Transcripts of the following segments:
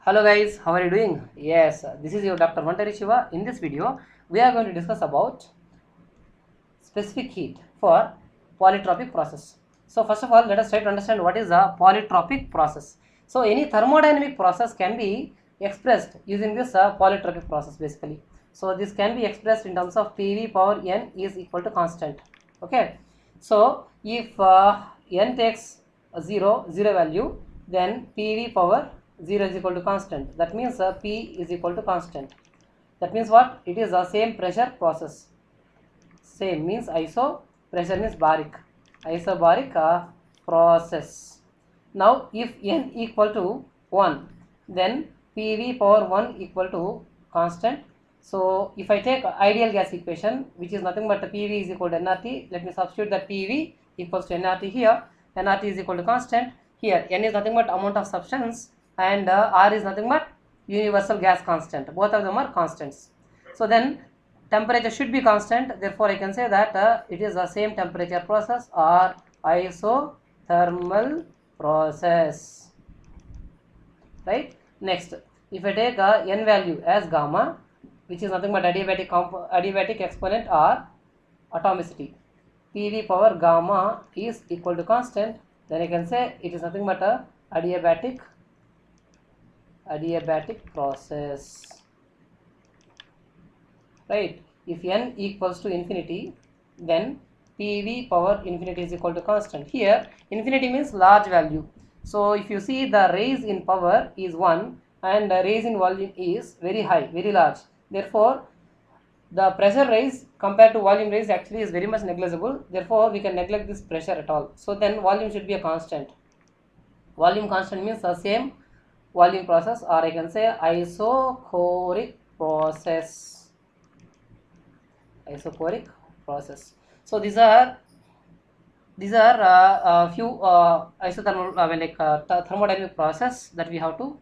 Hello guys, how are you doing? Yes, this is your Dr. Mantari Shiva. In this video, we are going to discuss about specific heat for polytropic process. So first of all, let us try to understand what is a polytropic process. So any thermodynamic process can be expressed using this polytropic process basically. So this can be expressed in terms of PV power n is equal to constant. Okay. So if n takes a 0 value, then PV power 0 is equal to constant. That means P is equal to constant. That means what? It is the same pressure process. Same means pressure means isobaric process. Now if n equal to 1, then PV power 1 equal to constant. So if I take ideal gas equation, which is nothing but PV is equal to nRT, let me substitute that PV equals to nRT here. nRT is equal to constant. Here n is nothing but amount of substance and R is nothing but universal gas constant. Both of them are constants. So then temperature should be constant, therefore I can say that it is the same temperature process or isothermal process, right? Next, if I take n value as gamma, which is nothing but adiabatic exponent or atomicity, PV power gamma is equal to constant, then I can say it is nothing but a adiabatic process, right? If n equals to infinity, then PV power infinity is equal to constant. Here infinity means large value. So if you see, the raise in power is 1 and the raise in volume is very high, very large. Therefore the pressure raise compared to volume raise actually is very much negligible. Therefore we can neglect this pressure at all. So then volume should be a constant. Volume constant means the same volume process, or I can say isochoric process. So these are a few isothermal thermodynamic process that we have to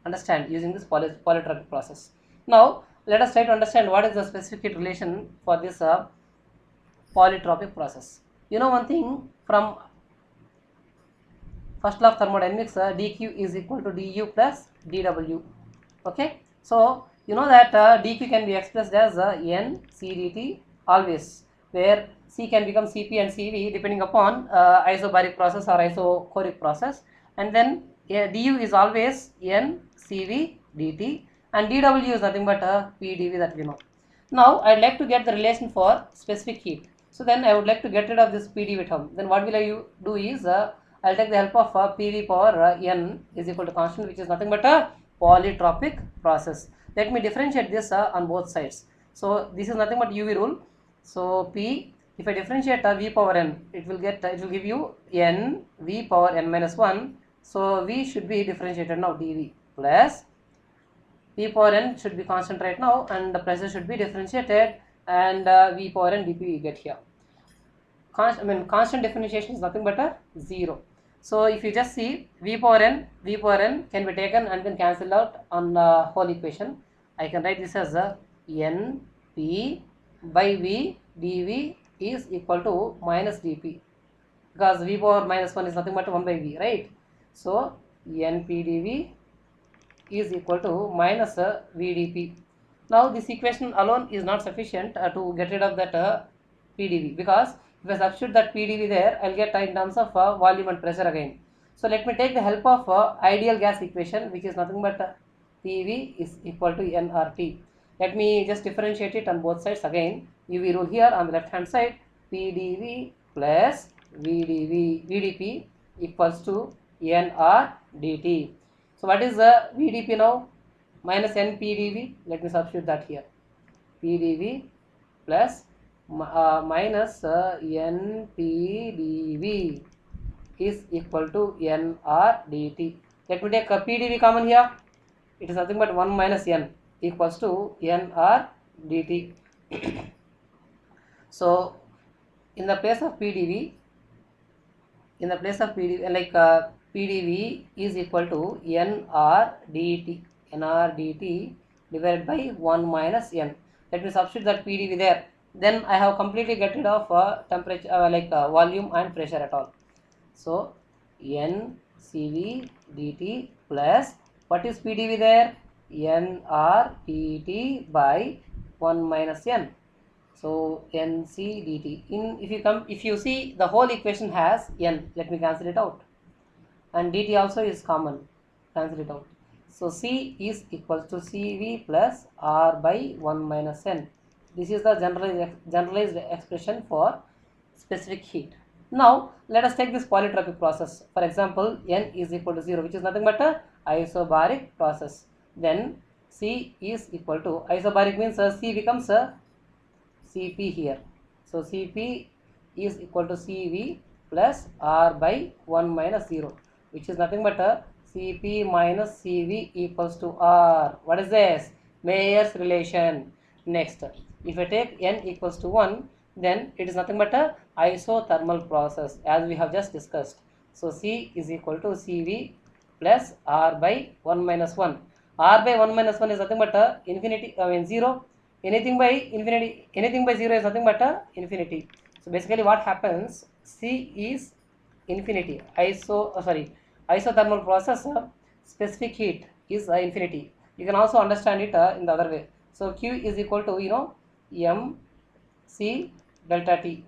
understand using this polytropic process. Now let us try to understand what is the specific heat relation for this polytropic process. You know one thing from first law of thermodynamics, dq is equal to du plus dw. Okay, so you know that dq can be expressed as n c dt always, where c can become cp and cv depending upon isobaric process or isochoric process, and then du is always n cv dt, and dw is nothing but pdv that we know. Now I'd like to get the relation for specific heat. So then I would like to get rid of this pdv term. Then what will I do is I'll take the help of PV power n is equal to constant, which is nothing but a polytropic process. Let me differentiate this on both sides. So this is nothing but UV rule. So P, if I differentiate V power n, it will give you n V power n minus 1. So V should be differentiated now, dV plus V power n should be constant right now, and the pressure should be differentiated, and V power n dP we get here. Constant differentiation is nothing but a 0. So if you just see, V power n can be taken and then cancelled out on the whole equation. I can write this as n P by V dV is equal to minus dP, because V power minus 1 is nothing but 1 by V, right? So n P dV is equal to minus V dP. Now this equation alone is not sufficient to get rid of that PdV, because if I substitute that PdV there, I'll get in terms of volume and pressure again. So let me take the help of ideal gas equation, which is nothing but PV is equal to nRT. Let me just differentiate it on both sides again. UV rule here on the left hand side, PdV plus VdP equals to nRdt. So what is the VdP now? Minus nPdV. Let me substitute that here. PdV plus minus nPdV is equal to nRdt. Let me take a PdV common here. It is nothing but 1 minus n equals to nRdt. So in the place of PdV, PdV is equal to nRdt divided by 1 minus n. Let me substitute that PdV there. Then I have completely get rid of temperature, volume and pressure at all. So n Cv dt plus What is PdV there? N R pt by 1 minus n. So NC dt. If you see the whole equation has n, let me cancel it out. And dt also is common. Cancel it out. So C is equal to Cv plus R by 1 minus n. This is the generalized expression for specific heat. Now let us take this polytropic process. For example, n is equal to 0, which is nothing but a isobaric process. Then C is equal to, isobaric means C becomes a Cp here. So Cp is equal to Cv plus R by 1 minus 0, which is nothing but a Cp minus Cv equals to R. What is this? Mayer's relation. Next, if I take n equals to 1, then it is nothing but a isothermal process, as we have just discussed. So C is equal to Cv plus R by 1 minus 1. R by 1 minus 1 is nothing but a infinity, 0. Anything by 0 is nothing but a infinity. So basically what happens, C is infinity. Isothermal process, specific heat is infinity. You can also understand it in the other way. So Q is equal to, m C delta T.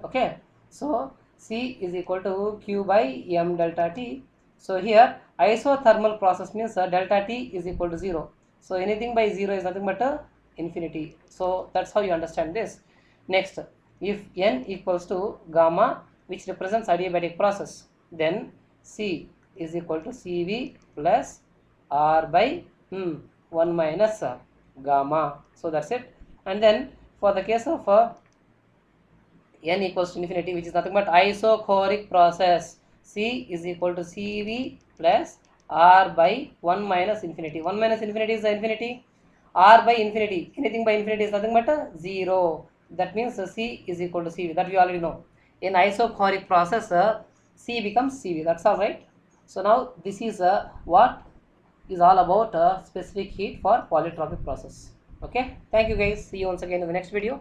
Okay. So C is equal to Q by m delta T. So here isothermal process means delta T is equal to 0. So anything by 0 is nothing but a infinity. So that's how you understand this. Next, if n equals to gamma, which represents adiabatic process, then C is equal to Cv plus R by 1 minus gamma. So that's it. And then for the case of n equals to infinity, which is nothing but isochoric process, C is equal to Cv plus R by 1 minus infinity. 1 minus infinity is the infinity. R by infinity, anything by infinity is nothing but a 0. That means C is equal to Cv. That we already know. In isochoric process, C becomes Cv. That's all right. So now this is what is all about specific heat for polytropic process. Okay. Thank you guys. See you once again in the next video.